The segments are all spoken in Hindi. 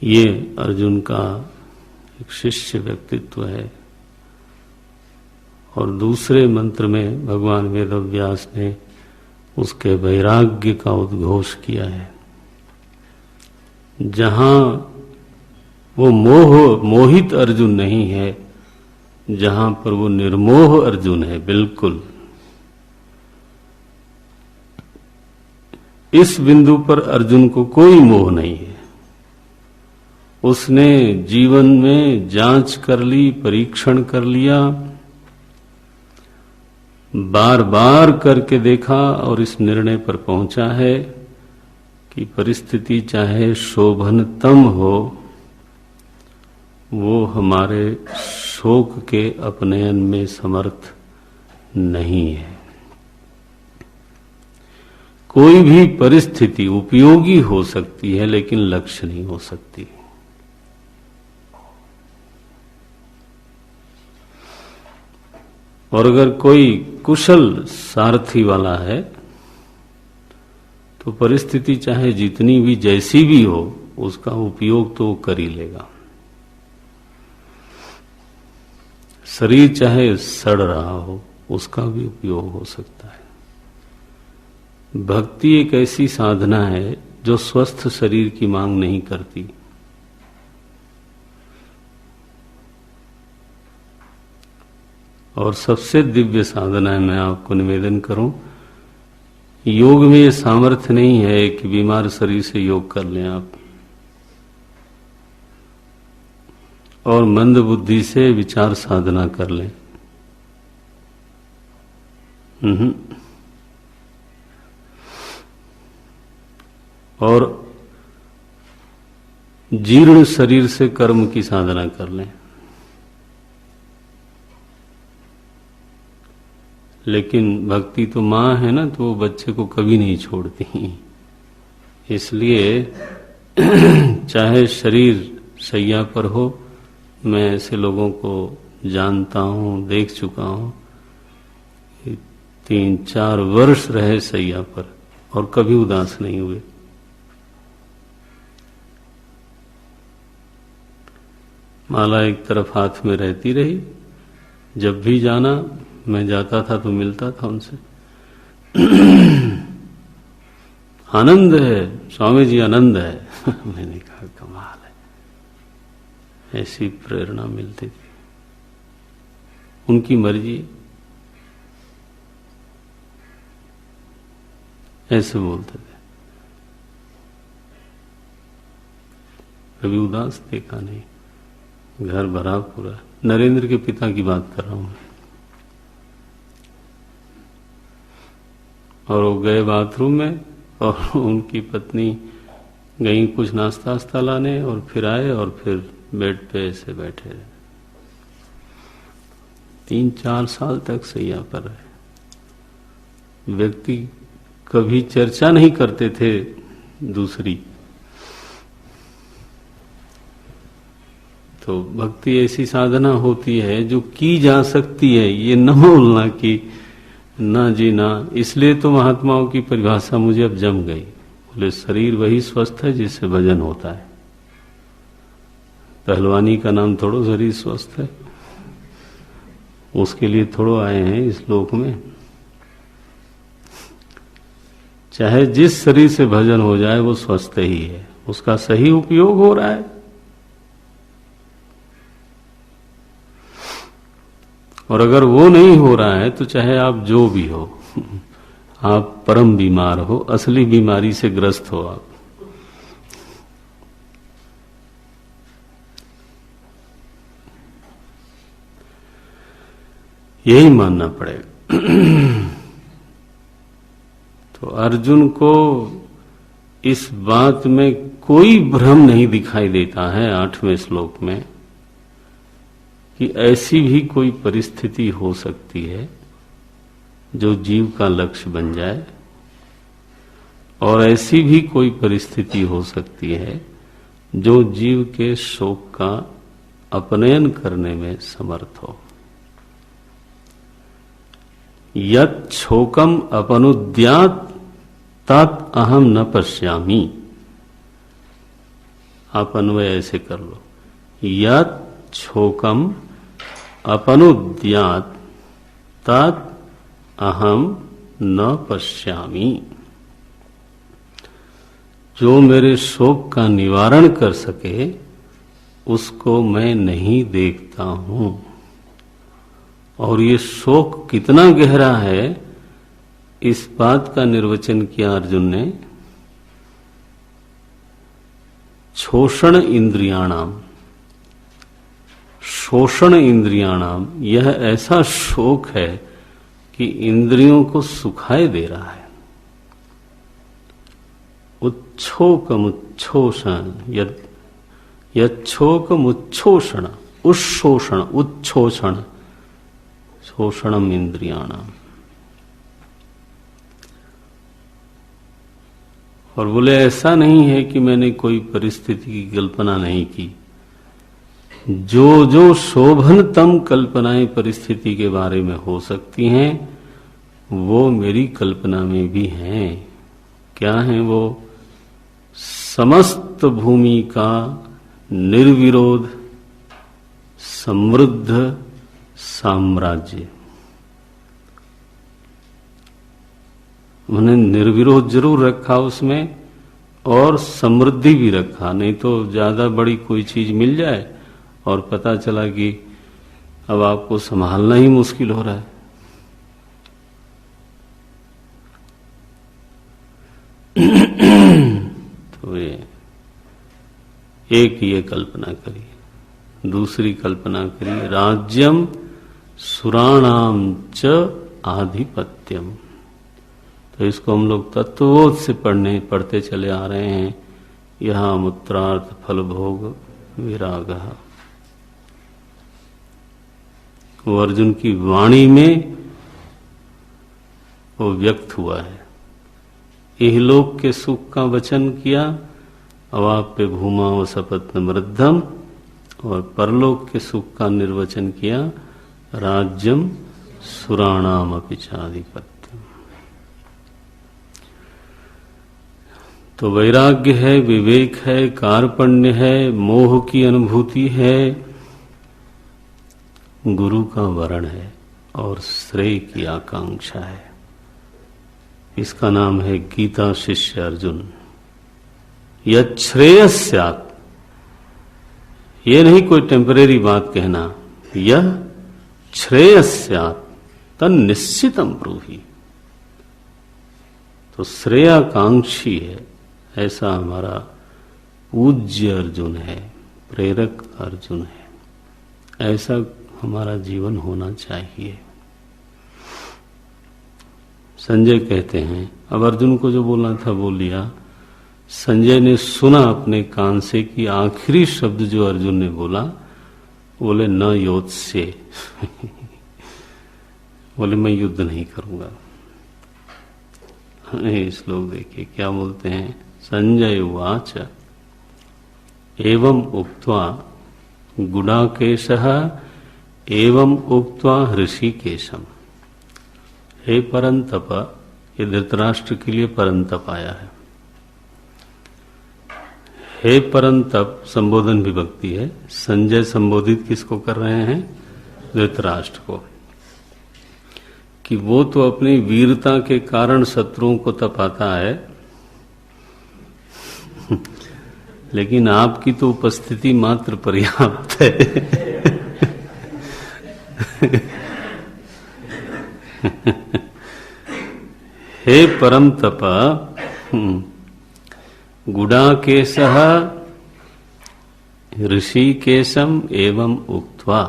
ये अर्जुन का एक शिष्य व्यक्तित्व है। और दूसरे मंत्र में भगवान वेदव्यास ने उसके वैराग्य का उद्घोष किया है। जहां वो मोहित अर्जुन नहीं है, जहां पर वो निर्मोह अर्जुन है। बिल्कुल इस बिंदु पर अर्जुन को कोई मोह नहीं है। उसने जीवन में जांच कर ली, परीक्षण कर लिया, बार बार करके देखा और इस निर्णय पर पहुंचा है कि परिस्थिति चाहे शोभनतम हो, वो हमारे शोक के अपनयन में समर्थ नहीं है। कोई भी परिस्थिति उपयोगी हो सकती है, लेकिन लक्ष्य नहीं हो सकती। और अगर कोई कुशल सारथी वाला है तो परिस्थिति चाहे जितनी भी जैसी भी हो, उसका उपयोग तो वो कर ही लेगा। शरीर चाहे सड़ रहा हो, उसका भी उपयोग हो सकता है। भक्ति एक ऐसी साधना है जो स्वस्थ शरीर की मांग नहीं करती। और सबसे दिव्य साधना है, मैं आपको निवेदन करूं, योग में ये सामर्थ्य नहीं है कि बीमार शरीर से योग कर लें आप और मंद बुद्धि से विचार साधना कर लें। और जीर्ण शरीर से कर्म की साधना कर लें। लेकिन भक्ति तो माँ है ना, तो वो बच्चे को कभी नहीं छोड़ती। इसलिए चाहे शरीर शैया पर हो, मैं ऐसे लोगों को जानता हूँ, देख चुका हूँ, 3-4 वर्ष रहे शैया पर और कभी उदास नहीं हुए। माला एक तरफ हाथ में रहती रही, जब भी जाना, मैं जाता था तो मिलता था उनसे। आनंद है स्वामी जी, आनंद है। मैंने कहा कमाल है, ऐसी प्रेरणा मिलती थी। उनकी मर्जी, ऐसे बोलते थे, कभी उदास देखा नहीं, घर भरा पूरा। नरेंद्र के पिता की बात कर रहा हूं मैं। और वो गए बाथरूम में और उनकी पत्नी गई कुछ नाश्ता वास्ता लाने और फिर आए और फिर बेड पे ऐसे बैठे रहे। 3-4 साल तक सैया पर रहे। व्यक्ति कभी चर्चा नहीं करते थे दूसरी। तो भक्ति ऐसी साधना होती है जो की जा सकती है, ये न बोलना कि ना जी ना। इसलिए तो महात्माओं की परिभाषा मुझे अब जम गई। बोले शरीर वही स्वस्थ है जिससे भजन होता है। पहलवानी का नाम थोड़ो शरीर स्वस्थ है, उसके लिए थोड़ो आए हैं इस लोक में। चाहे जिस शरीर से भजन हो जाए वो स्वस्थ ही है, उसका सही उपयोग हो रहा है। और अगर वो नहीं हो रहा है तो चाहे आप जो भी हो, आप परम बीमार हो, असली बीमारी से ग्रस्त हो आप, यही मानना पड़ेगा। तो अर्जुन को इस बात में कोई भ्रम नहीं दिखाई देता है 8वें श्लोक में कि ऐसी भी कोई परिस्थिति हो सकती है जो जीव का लक्ष्य बन जाए, और ऐसी भी कोई परिस्थिति हो सकती है जो जीव के शोक का अपनयन करने में समर्थ हो। यत् शोकम अपनुद्यात् तत् अहम न पश्यामि। आप अन्वय ऐसे कर लो, यत् छोकम अपनुद्यात् तत् अहम न पश्यामि। जो मेरे शोक का निवारण कर सके उसको मैं नहीं देखता हूं। और ये शोक कितना गहरा है इस बात का निर्वचन किया अर्जुन ने, शोषण इंद्रियाणाम, शोषण इंद्रियाणाम, यह ऐसा शोक है कि इंद्रियों को सुखाए दे रहा है। उच्छोकमुच्छोषण, यच्छोकमुच्छोषण, उच्छोषण, उच्छोषण, शोषणम इंद्रियाणाम। और बोले ऐसा नहीं है कि मैंने कोई परिस्थिति की कल्पना नहीं की। जो जो शोभनतम कल्पनाएं परिस्थिति के बारे में हो सकती हैं वो मेरी कल्पना में भी हैं। क्या है वो? समस्त भूमि का निर्विरोध समृद्ध साम्राज्य। उन्होंने निर्विरोध जरूर रखा उसमें और समृद्धि भी रखा, नहीं तो ज्यादा बड़ी कोई चीज मिल जाए और पता चला कि अब आपको संभालना ही मुश्किल हो रहा है। तो ये कल्पना करिए। दूसरी कल्पना करिए, राज्यम सुराणाम च आधिपत्यम। तो इसको हम लोग तत्वबोध से पढ़ते चले आ रहे हैं। यहाँ मूत्रार्थ फल भोग विराग। वो अर्जुन की वाणी में वो व्यक्त हुआ है। इहलोक के सुख का वचन किया, अवाप्य भूमा व सपत्न वृद्धम, और परलोक के सुख का निर्वचन किया, राज्यम सुराणाम अपि चाधिपत्यम। तो वैराग्य है, विवेक है, कार्पण्य है, मोह की अनुभूति है, गुरु का वरण है और श्रेय की आकांक्षा है। इसका नाम है गीता शिष्य अर्जुन। यत् श्रेयस्यात्, ये नहीं कोई टेम्परेरी बात कहना, यह श्रेयस्यात् तन्निश्चितम ब्रूहि। तो श्रेयाकांक्षी है, ऐसा हमारा पूज्य अर्जुन है, प्रेरक अर्जुन है। ऐसा हमारा जीवन होना चाहिए। संजय कहते हैं, अब अर्जुन को जो बोलना था बोल लिया। संजय ने सुना अपने कान से कि आखिरी शब्द जो अर्जुन ने बोला, बोले न योत्स्य बोले मैं युद्ध नहीं करूंगा। श्लोक देखिए क्या बोलते हैं। संजय उवाच एवं उक्त्वा गुडाकेशः एवं उक्त्वा ऋषिकेशम। हे परंतप, ये धृतराष्ट्र के लिए परंतप आया है। हे परंतप संबोधन विभक्ति है। संजय संबोधित किसको कर रहे हैं? धृतराष्ट्र को, कि वो तो अपनी वीरता के कारण शत्रुओं को तपाता है, लेकिन आपकी तो उपस्थिति मात्र पर्याप्त है। हे परम तप गुडाकेशः ऋषिकेशम एवं उक्त्वा।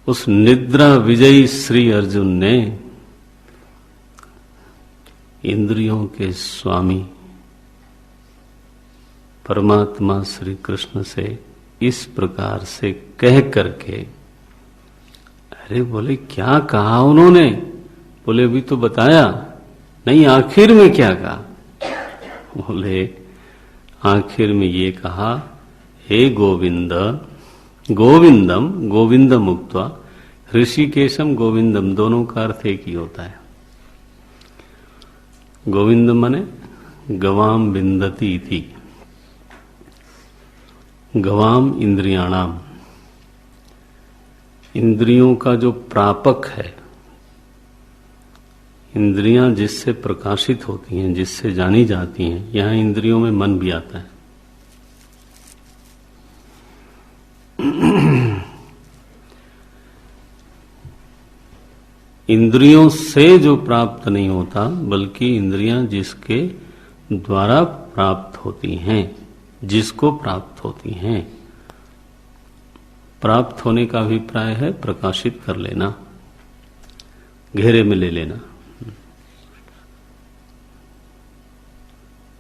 उस निद्रा विजयी श्री अर्जुन ने इंद्रियों के स्वामी परमात्मा श्री कृष्ण से इस प्रकार से कह करके, अरे बोले क्या कहा उन्होंने? बोले अभी तो बताया नहीं, आखिर में क्या कहा? बोले आखिर में ये कहा, हे गोविंद, गोविंदम, गोविंदम उक्त्वा, ऋषिकेशम गोविंदम, दोनों का अर्थ एक ही होता है। गोविंद माने गवाम विंदती थी, गवाम इंद्रियाणाम, इंद्रियों का जो प्रापक है, इंद्रियां जिससे प्रकाशित होती हैं, जिससे जानी जाती हैं, यहां इंद्रियों में मन भी आता है। इंद्रियों से जो प्राप्त नहीं होता, बल्कि इंद्रियां जिसके द्वारा प्राप्त होती हैं, जिसको प्राप्त होती हैं। प्राप्त होने का अभिप्राय है प्रकाशित कर लेना, घेरे में ले लेना।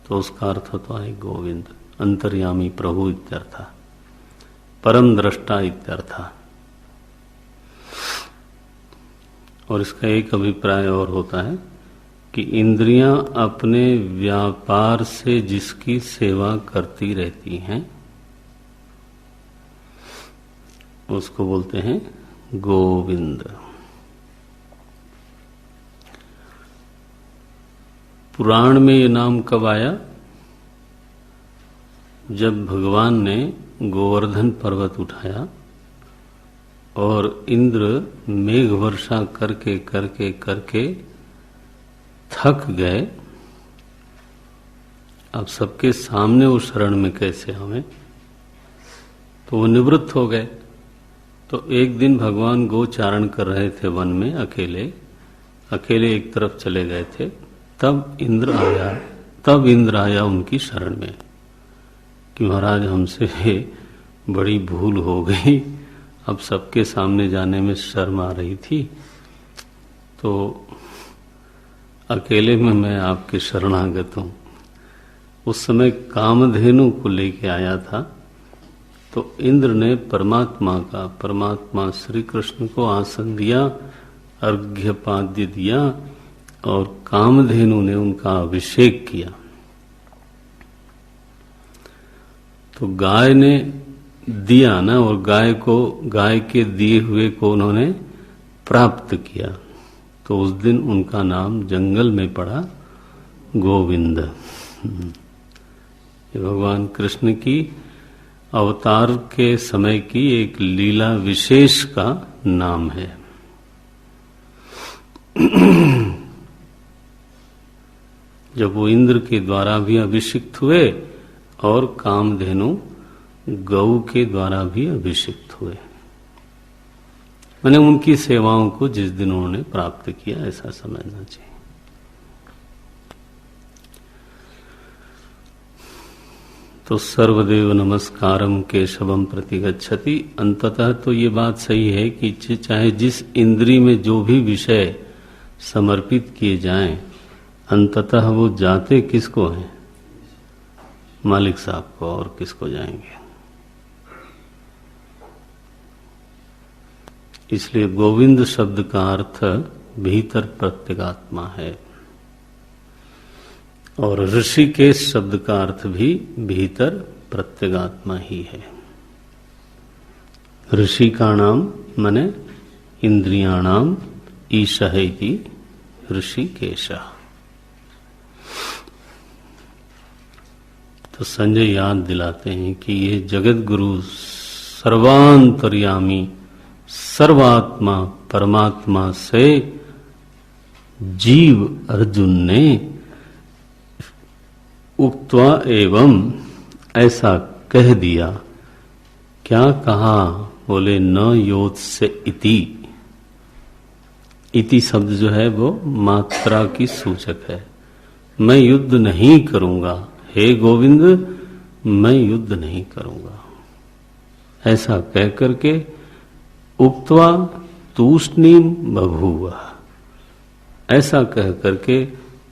तो उसका अर्थ होता है गोविंद, अंतर्यामी प्रभु इत्यर्थ, परम दृष्टा इत्यर्थ। और इसका एक अभिप्राय और होता है कि इंद्रियां अपने व्यापार से जिसकी सेवा करती रहती हैं, उसको बोलते हैं गोविंद। पुराण में ये नाम कब आया? जब भगवान ने गोवर्धन पर्वत उठाया और इंद्र मेघ वर्षा करके करके करके थक गए। अब सबके सामने वो शरण में कैसे आवे, तो वो निवृत्त हो गए। तो एक दिन भगवान गोचारण कर रहे थे वन में, अकेले अकेले एक तरफ चले गए थे। तब इंद्र आया उनकी शरण में कि महाराज हमसे बड़ी भूल हो गई, अब सबके सामने जाने में शर्म आ रही थी, तो अकेले में मैं आपके शरणागत हूं। उस समय कामधेनु को लेके आया था। तो इंद्र ने परमात्मा श्री कृष्ण को आसन दिया, अर्घ्यपाद्य दिया और कामधेनु ने उनका अभिषेक किया। तो गाय ने दिया ना, और गाय के दिए हुए को उन्होंने प्राप्त किया। तो उस दिन उनका नाम जंगल में पड़ा गोविंद। ये भगवान कृष्ण की अवतार के समय की एक लीला विशेष का नाम है। जब वो इंद्र के द्वारा भी अभिषिक्त हुए और कामधेनु गौ के द्वारा भी अभिषिक्त हुए, मैंने उनकी सेवाओं को जिस दिन उन्होंने प्राप्त किया, ऐसा समझना चाहिए। तो सर्वदेव नमस्कारम केशवम प्रति गच्छति। अंततः तो ये बात सही है कि चाहे जिस इंद्री में जो भी विषय समर्पित किए जाएं, अंततः वो जाते किसको हैं? मालिक साहब को, और किसको जाएंगे। इसलिए गोविंद शब्द का अर्थ भीतर प्रत्यगात्मा है, और ऋषिकेश शब्द का अर्थ भी भीतर प्रत्यगात्मा ही है। ऋषि का नाम माने इंद्रियाणाम ईशः इति ऋषिकेशः। तो संजय याद दिलाते हैं कि ये जगत गुरु सर्वांतर्यामी सर्वात्मा परमात्मा से जीव अर्जुन ने उक्त्वा एवं ऐसा कह दिया। क्या कहा? बोले न योत्स्य इति। इति शब्द जो है वो मात्रा की सूचक है। मैं युद्ध नहीं करूंगा, हे गोविंद मैं युद्ध नहीं करूंगा, ऐसा कह करके उक्त्वा तूष्णीम बभूव, ऐसा कह करके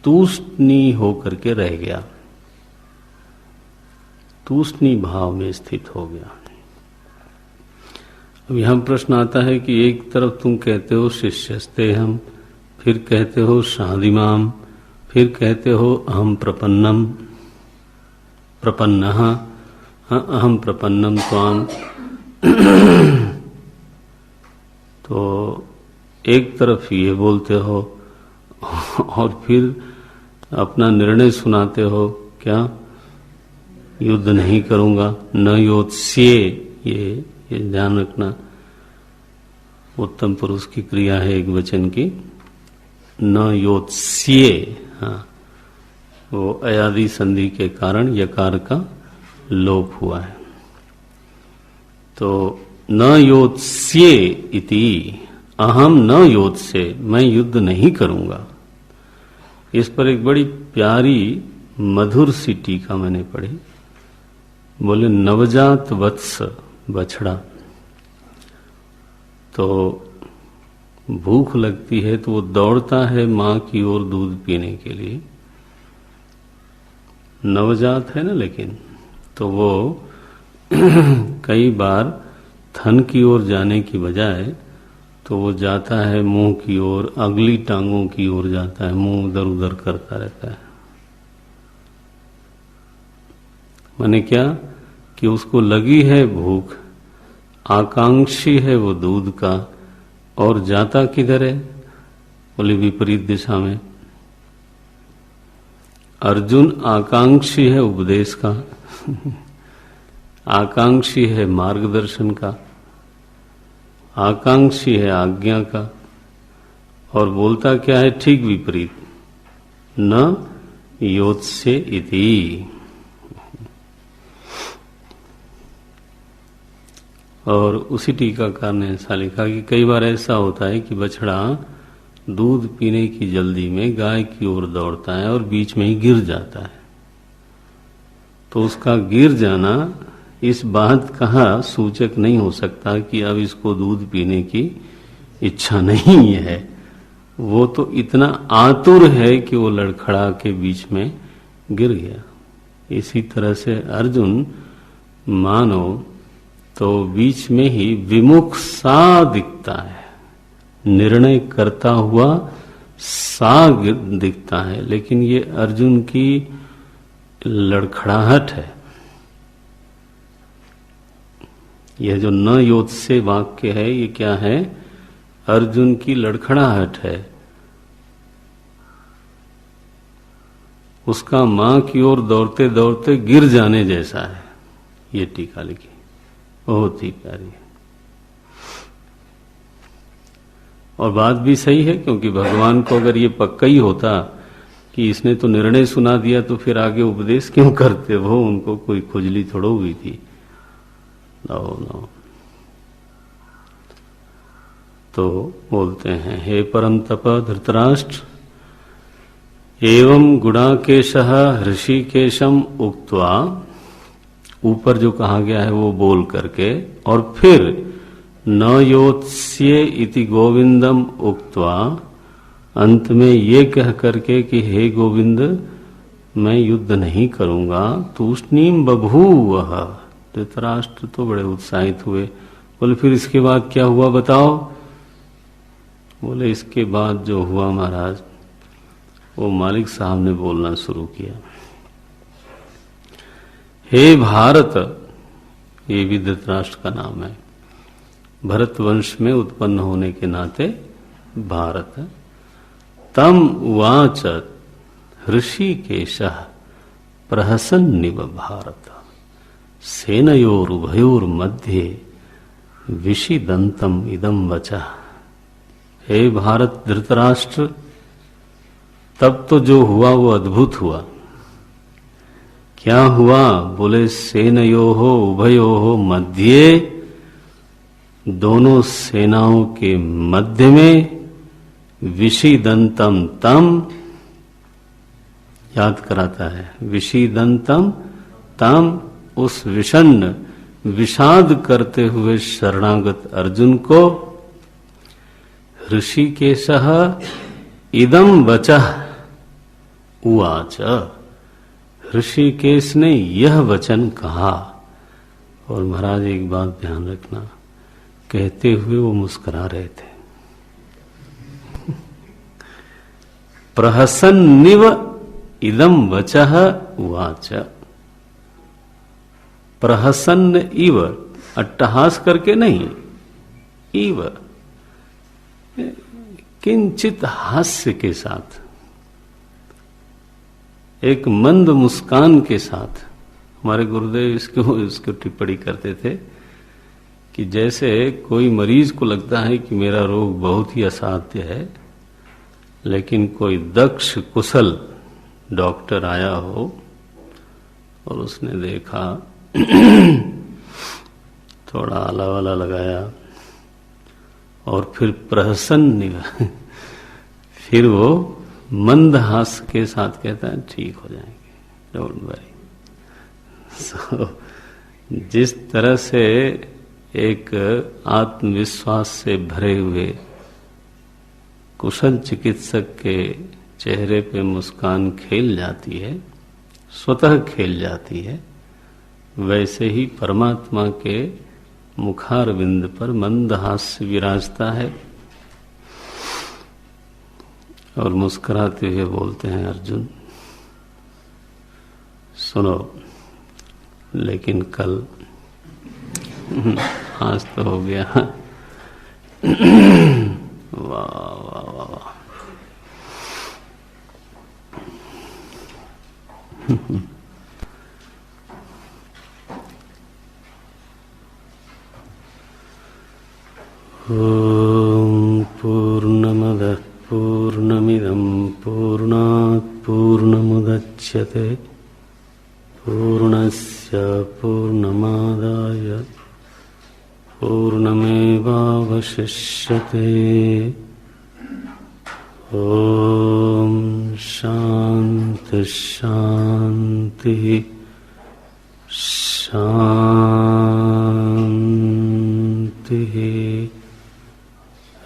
तूष्णी होकर के रह गया, तूष्णी भाव में स्थित हो गया। अब यहां प्रश्न आता है कि एक तरफ तुम कहते हो शिष्यस्ते हम, फिर कहते हो शादिमाम, फिर कहते हो अहम प्रपन्नम प्रपन्नः अहम प्रपन्नम त्वाम। तो एक तरफ ये बोलते हो और फिर अपना निर्णय सुनाते हो, क्या युद्ध नहीं करूंगा। न योत्स्ये, ये ध्यान रखना, उत्तम पुरुष की क्रिया है एक वचन की। न योत्स्ये, हाँ, वो अयादि संधि के कारण यकार का लोप हुआ है। तो न योत्स्ये इति, अहम न योत्स्ये, मैं युद्ध नहीं करूंगा। इस पर एक बड़ी प्यारी मधुर सी टीका मैंने पढ़ी। बोले नवजात वत्स, बछड़ा, तो भूख लगती है तो वो दौड़ता है मां की ओर दूध पीने के लिए। नवजात है ना, लेकिन तो वो कई बार थन की ओर जाने की बजाय तो वो जाता है मुंह की ओर, अगली टांगों की ओर जाता है, मुंह उधर उधर करता रहता है। माने क्या कि उसको लगी है भूख, आकांक्षी है वो दूध का, और जाता किधर है? बोले विपरीत दिशा में। अर्जुन आकांक्षी है उपदेश का, आकांक्षी है मार्गदर्शन का, आकांक्षी है आज्ञा का, और बोलता क्या है? ठीक विपरीत। न योत्स्ये इति। और उसी टीकाकार ने ऐसा लिखा कि कई बार ऐसा होता है कि बछड़ा दूध पीने की जल्दी में गाय की ओर दौड़ता है और बीच में ही गिर जाता है। तो उसका गिर जाना इस बात का सूचक नहीं हो सकता कि अब इसको दूध पीने की इच्छा नहीं है। वो तो इतना आतुर है कि वो लड़खड़ा के बीच में गिर गया। इसी तरह से अर्जुन मानो तो बीच में ही विमुख सा दिखता है, निर्णय करता हुआ सा दिखता है, लेकिन ये अर्जुन की लड़खड़ाहट है। यह जो न योत्स्ये वाक्य है, ये क्या है? अर्जुन की लड़खड़ाहट है। उसका मां की ओर दौड़ते दौड़ते गिर जाने जैसा है। ये टीका लिखी, बहुत ही प्यारी है। और बात भी सही है, क्योंकि भगवान को अगर ये पक्का ही होता कि इसने तो निर्णय सुना दिया तो फिर आगे उपदेश क्यों करते? वो उनको कोई खुजली थोड़ा हुई थी। नो। तो बोलते हैं, हे परम तप धृतराष्ट्र, एवं गुणाकेशः ऋषिकेशम उक्त्वा, ऊपर जो कहा गया है वो बोल करके, और फिर न योत्स्ये इति गोविंदम उक्त्वा, अंत में ये कह करके कि हे गोविंद, मैं युद्ध नहीं करूंगा। तूष्णीम बभूवः, धृतराष्ट्र तो बड़े उत्साहित हुए। बोले फिर इसके बाद क्या हुआ बताओ? बोले इसके बाद जो हुआ महाराज, वो मालिक साहब ने बोलना शुरू किया। हे भारत, ये भी धृतराष्ट्र का नाम है, भरत वंश में उत्पन्न होने के नाते भारत। तम उवाच ऋषिकेशः प्रहसन्निव भारत, सेनयोरुभयोर्मध्ये विषिदन्तम इदं वचः। हे भारत धृतराष्ट्र, तब तो जो हुआ वो अद्भुत हुआ। क्या हुआ? बोले सेनयोः उभयोः मध्ये, दोनों सेनाओं के मध्य में, विषिदंतम तम, याद कराता है, विषिदंतम तम, उस विषण्ण विषाद करते हुए शरणागत अर्जुन को, ऋषिकेशः इदं वचः उवाच, ऋषिकेश ने यह वचन कहा। और महाराज एक बात ध्यान रखना, कहते हुए वो मुस्कुरा रहे थे। प्रहसन्निव इदं वचः उवाच, प्रहसन्न इव, अट्टहास करके नहीं, इव किंचित हास्य के साथ, एक मंद मुस्कान के साथ हमारे गुरुदेव इसको टिप्पणी करते थे कि जैसे कोई मरीज को लगता है कि मेरा रोग बहुत ही असाध्य है, लेकिन कोई दक्ष कुशल डॉक्टर आया हो और उसने देखा, थोड़ा आला वाला लगाया और फिर प्रहसन निगाह, फिर वो मंद हास के साथ कहता है ठीक हो जाएंगे, डोंट वरी। जिस तरह से एक आत्मविश्वास से भरे हुए कुशल चिकित्सक के चेहरे पे मुस्कान खेल जाती है, स्वतः खेल जाती है, वैसे ही परमात्मा के मुखारविंद पर मंद हास्य विराजता है और मुस्कुराते हुए बोलते हैं, अर्जुन सुनो, लेकिन कल आज तो हो गया। वाह वाह वाह वाह। ओम पूर्णमदः पूर्णमिदं पूर्णात् पूर्णमुदच्यते पूर्णस्य पूर्णमादाय पूर्णमेवावशिष्यते। ओम शांति शांति शांति।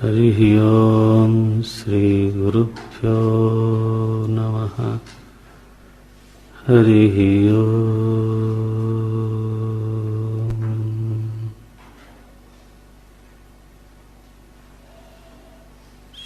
हरि ओम श्री गुरुभ्यो नमः। हरि ओम।